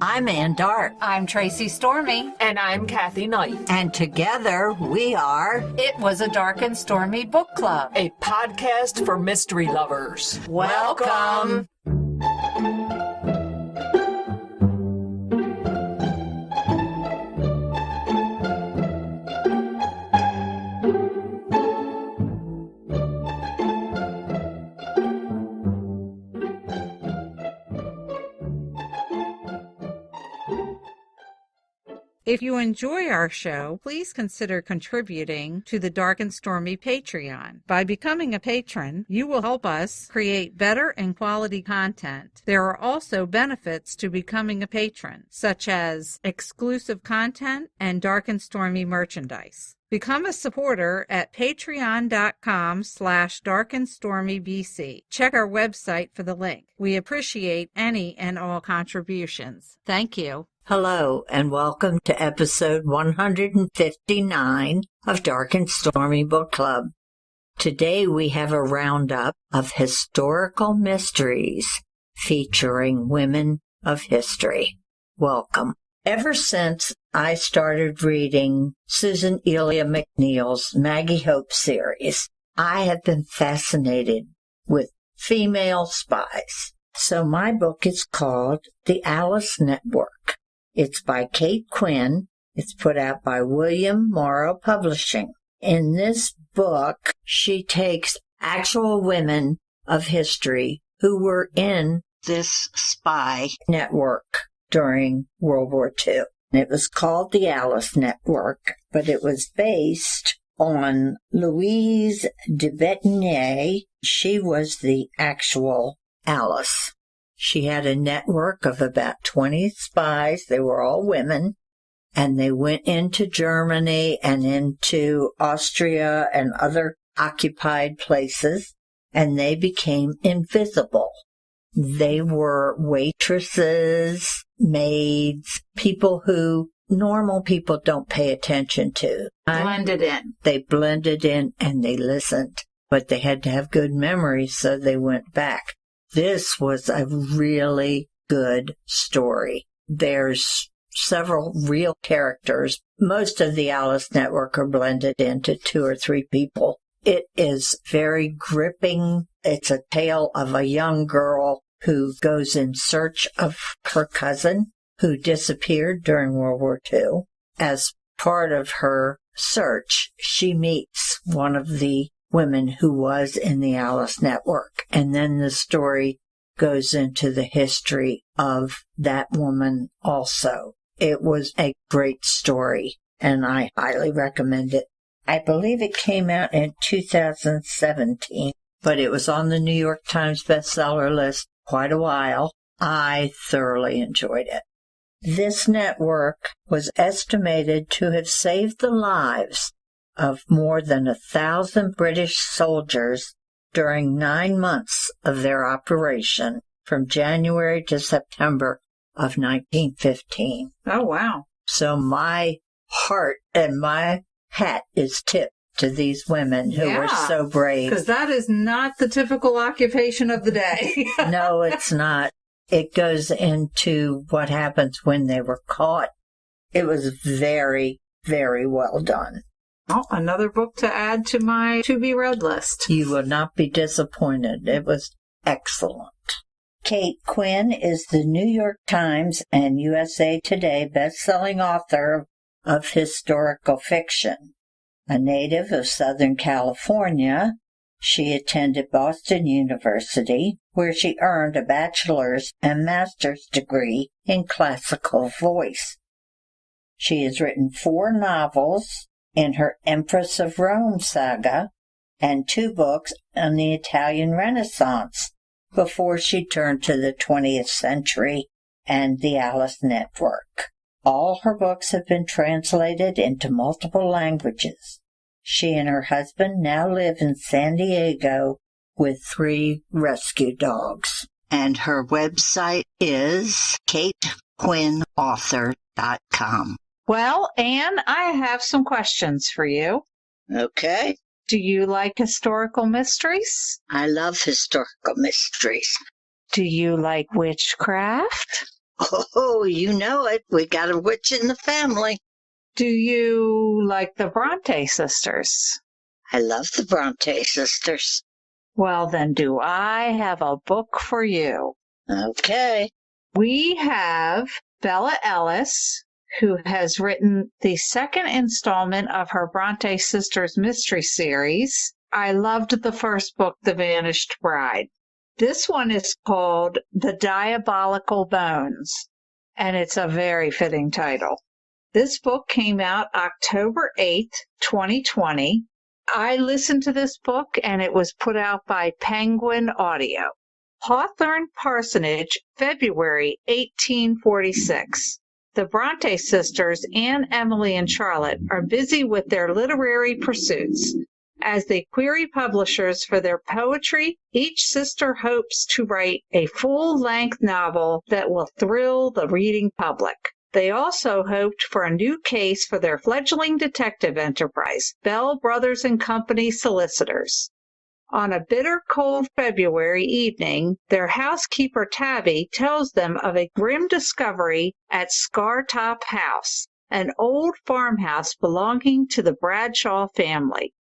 I'm Ann Dart. I'm Tracy Stormy. And I'm Kathy Knight. And together we are It Was a Dark and Stormy Book Club, a podcast for mystery lovers. Welcome. If you enjoy our show, please consider contributing to the Dark and Stormy Patreon. By becoming a patron, you will help us create better and quality content. There are also benefits to becoming a patron, such as exclusive content and Dark and Stormy merchandise. Become a supporter at patreon.com/darkandstormybc. Check our website for the link. We appreciate any and all contributions. Thank you. Hello, and welcome to episode 159 of Dark and Stormy Book Club. Today we have a roundup of historical mysteries featuring women of history. Welcome. Ever since I started reading Susan Elia McNeil's Maggie Hope series, I have been fascinated with female spies. So my book is called The Alice Network. It's by Kate Quinn. It's put out by Morrow Publishing. In this book, she takes actual women of history who were in this spy network during World War II. It was called the Alice Network, but it was based on Louise de Bettigny. She was the actual Alice. She had a network of about 20 spies. They were all women, and they went into Germany and into Austria and other occupied places, and they became invisible. They were waitresses, maids, people who normal people don't pay attention to. Blended in. They blended in and they listened, but they had to have good memories, so they went back. This was a really good story. There's several real characters. Most of the Alice Network are blended into 2 or 3 people. It is very gripping. It's a tale of a young girl who goes in search of her cousin who disappeared during World War II. As part of her search, she meets one of the women who was in the Alice Network. And then the story goes into the history of that woman also. It was a great story, and I highly recommend it. I believe it came out in 2017, but it was on the New York Times bestseller list quite a while. I thoroughly enjoyed it. This network was estimated to have saved the lives of more than 1,000 British soldiers during 9 months of their operation from January to September of 1915. Oh, wow. So my heart and my hat is tipped to these women who were so brave. Because that is not the typical occupation of the day. No, it's not. It goes into what happens when they were caught. It was very, very well done. Oh, another book to add to my to-be-read list. You will not be disappointed. It was excellent. Kate Quinn is the New York Times and USA Today best-selling author of historical fiction. A native of Southern California, she attended Boston University, where she earned a bachelor's and master's degree in classical voice. She has written 4 novels in her Empress of Rome saga and 2 books on the Italian Renaissance before she turned to the 20th century and the Alice Network. All her books have been translated into multiple languages. She and her husband now live in San Diego with 3 rescue dogs. And her website is katequinnauthor.com. Well, Anne, I have some questions for you. Okay. Do you like historical mysteries? I love historical mysteries. Do you like witchcraft? Oh, you know it. We got a witch in the family. Do you like the Brontë sisters? I love the Brontë sisters. Well, then do I have a book for you. Okay. We have Bella Ellis, who has written the second installment of her Brontë Sisters mystery series. I loved the first book, The Vanished Bride. This one is called The Diabolical Bones, and it's a very fitting title. This book came out October 8th, 2020. I listened to this book, and it was put out by Penguin Audio. Houghton Parsonage, February 1846. The Brontë sisters, Anne, Emily, and Charlotte, are busy with their literary pursuits. As they query publishers for their poetry, each sister hopes to write a full-length novel that will thrill the reading public. They also hoped for a new case for their fledgling detective enterprise, Bell Brothers and Company Solicitors. On a bitter cold February evening, their housekeeper Tabby tells them of a grim discovery at Scartop House, an old farmhouse belonging to the Bradshaw family.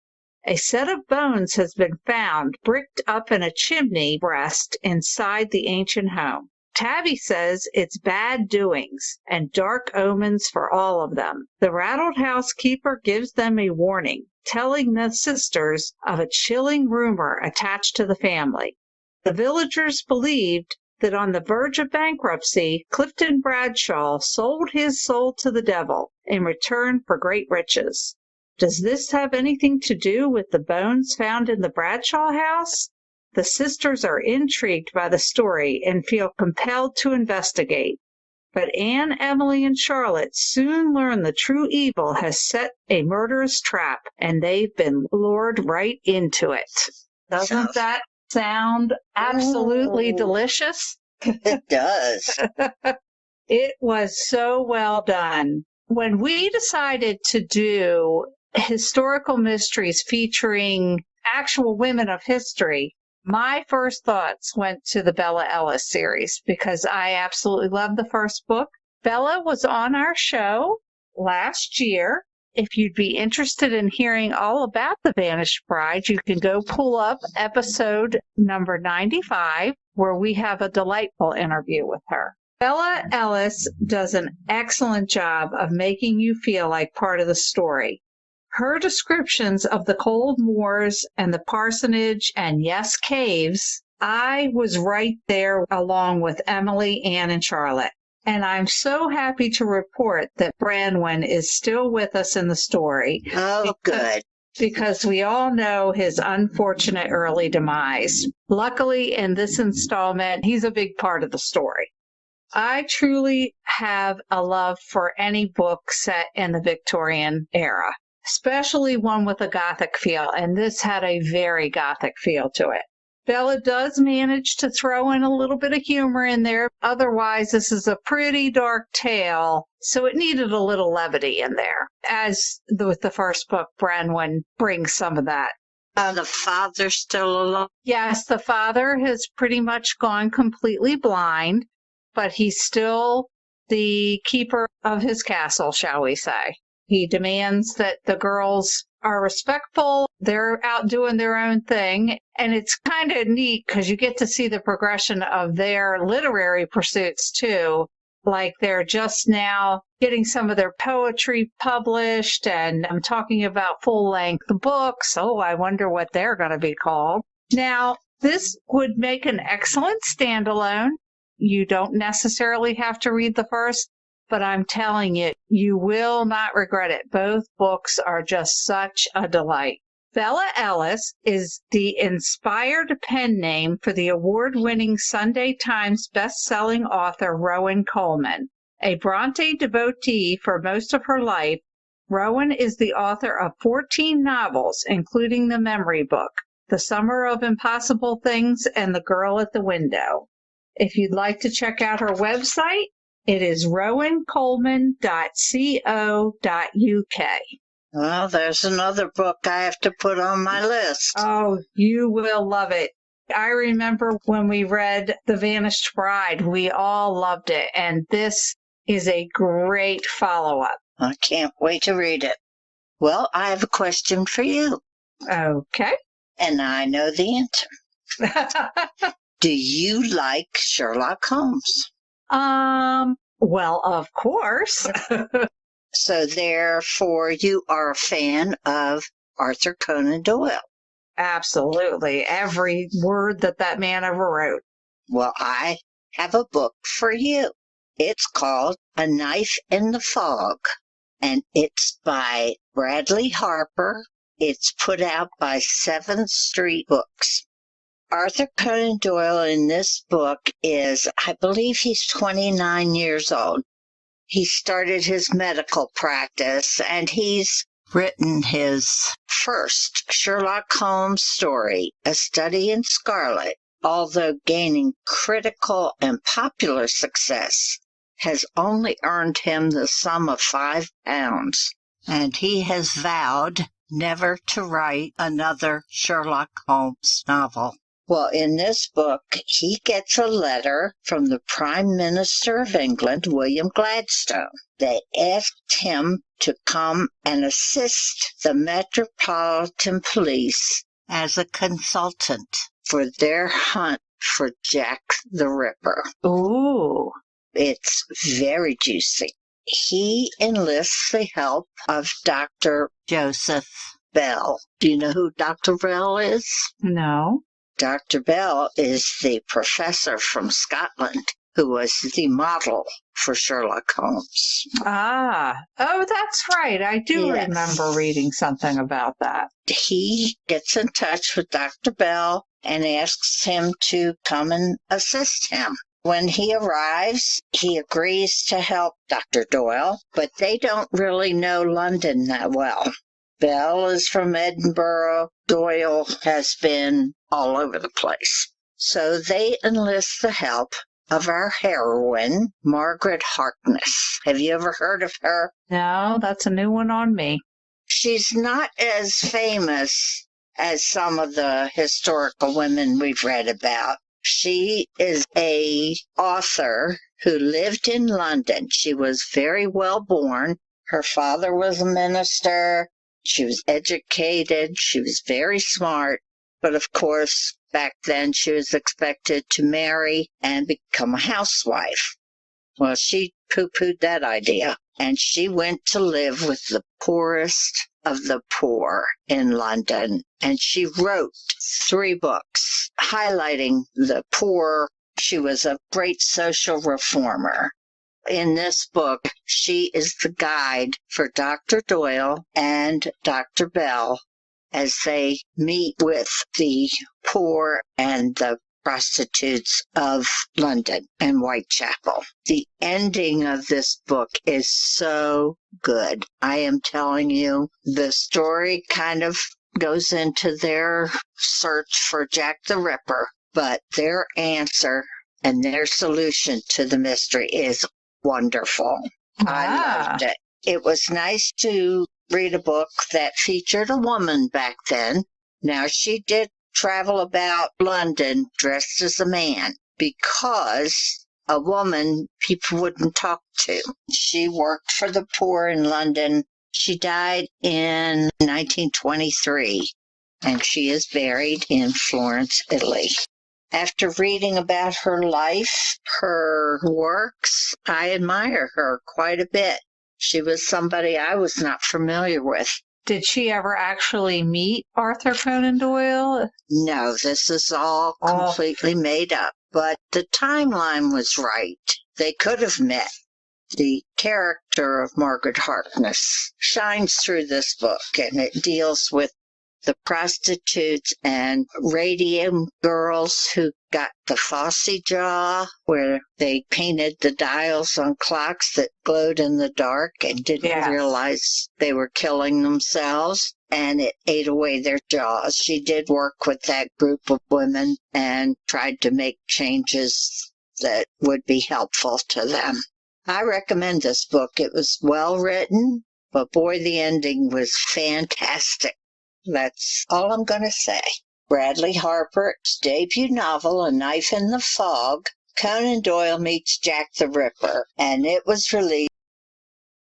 A set of bones has been found bricked up in a chimney breast inside the ancient home. Tabby says it's bad doings and dark omens for all of them. The rattled housekeeper gives them a warning, telling the sisters of a chilling rumor attached to the family. The villagers believed that on the verge of bankruptcy, Clifton Bradshaw sold his soul to the devil in return for great riches. Does this have anything to do with the bones found in the Bradshaw house? The sisters are intrigued by the story and feel compelled to investigate. But Anne, Emily, and Charlotte soon learn the true evil has set a murderous trap, and they've been lured right into it. Doesn't that sound absolutely delicious? It does. It was so well done. When we decided to do historical mysteries featuring actual women of history, my first thoughts went to the Bella Ellis series because I absolutely love the first book. Bella was on our show last year. If you'd be interested in hearing all about The Vanished Bride, you can go pull up episode number 95, where we have a delightful interview with her. Bella Ellis does an excellent job of making you feel like part of the story. Her descriptions of the cold moors and the parsonage and, yes, caves, I was right there along with Emily, Anne, and Charlotte. And I'm so happy to report that Branwen is still with us in the story. Oh, good. Because we all know his unfortunate early demise. Luckily, in this installment, he's a big part of the story. I truly have a love for any book set in the Victorian era, especially one with a Gothic feel, and this had a very Gothic feel to it. Bella does manage to throw in a little bit of humor in there. Otherwise, this is a pretty dark tale, so it needed a little levity in there. As with the first book, Branwen brings some of that. The father's still alive? Yes, the father has pretty much gone completely blind, but he's still the keeper of his castle, shall we say. He demands that the girls are respectful. They're out doing their own thing. And it's kind of neat because you get to see the progression of their literary pursuits, too. Like they're just now getting some of their poetry published. And I'm talking about full-length books. Oh, I wonder what they're going to be called. Now, this would make an excellent standalone. You don't necessarily have to read the first. But I'm telling you, you will not regret it. Both books are just such a delight. Bella Ellis is the inspired pen name for the award-winning Sunday Times best-selling author Rowan Coleman. A Brontë devotee for most of her life, Rowan is the author of 14 novels, including The Memory Book, The Summer of Impossible Things, and The Girl at the Window. If you'd like to check out her website, it is rowancoleman.co.uk. Well, there's another book I have to put on my list. Oh, you will love it. I remember when we read The Vanished Bride, we all loved it, and this is a great follow-up. I can't wait to read it. Well, I have a question for you, Okay. and I know the answer. Do you like Sherlock Holmes? Well, of course. So therefore, you are a fan of Arthur Conan Doyle. Absolutely. Every word that man ever wrote. Well, I have a book for you. It's called A Knife in the Fog, and it's by Bradley Harper. It's put out by 7th Street Books. Arthur Conan Doyle in this book is, I believe he's 29 years old. He started his medical practice, and he's written his first Sherlock Holmes story, A Study in Scarlet, although gaining critical and popular success, has only earned him the sum of £5, and he has vowed never to write another Sherlock Holmes novel. Well, in this book, he gets a letter from the Prime Minister of England, William Gladstone. They asked him to come and assist the Metropolitan Police as a consultant for their hunt for Jack the Ripper. Ooh. It's very juicy. He enlists the help of Dr. Joseph Bell. Do you know who Dr. Bell is? No. Dr. Bell is the professor from Scotland who was the model for Sherlock Holmes. Ah. Oh, that's right. I do Yes. remember reading something about that. He gets in touch with Dr. Bell and asks him to come and assist him. When he arrives, he agrees to help Dr. Doyle, but they don't really know London that well. Bell is from Edinburgh. Doyle has been all over the place. So they enlist the help of our heroine, Margaret Harkness. Have you ever heard of her? No, that's a new one on me. She's not as famous as some of the historical women we've read about. She is a author who lived in London. She was very well born. Her father was a minister. She was educated. She was very smart. But of course, back then she was expected to marry and become a housewife. Well, she poo-pooed that idea, and she went to live with the poorest of the poor in London. And she wrote 3 books highlighting the poor. She was a great social reformer. In this book, she is the guide for Dr. Doyle and Dr. Bell as they meet with the poor and the prostitutes of London and Whitechapel. The ending of this book is so good. I am telling you, the story kind of goes into their search for Jack the Ripper, but their answer and their solution to the mystery is wonderful. I loved it. It was nice to read a book that featured a woman back then. Now, she did travel about London dressed as a man because a woman people wouldn't talk to. She worked for the poor in London. She died in 1923, and she is buried in Florence, Italy. After reading about her life, her works, I admire her quite a bit. She was somebody I was not familiar with. Did she ever actually meet Arthur Conan Doyle? No, this is all completely made up. But the timeline was right. They could have met. The character of Margaret Harkness shines through this book, and it deals with the prostitutes and radium girls who got the Fosse jaw, where they painted the dials on clocks that glowed in the dark and didn't realize they were killing themselves, and it ate away their jaws. She did work with that group of women and tried to make changes that would be helpful to them. I recommend this book. It was well written, but boy, the ending was fantastic. That's all I'm going to say. Bradley Harper's debut novel, A Knife in the Fog, Conan Doyle Meets Jack the Ripper, and it was released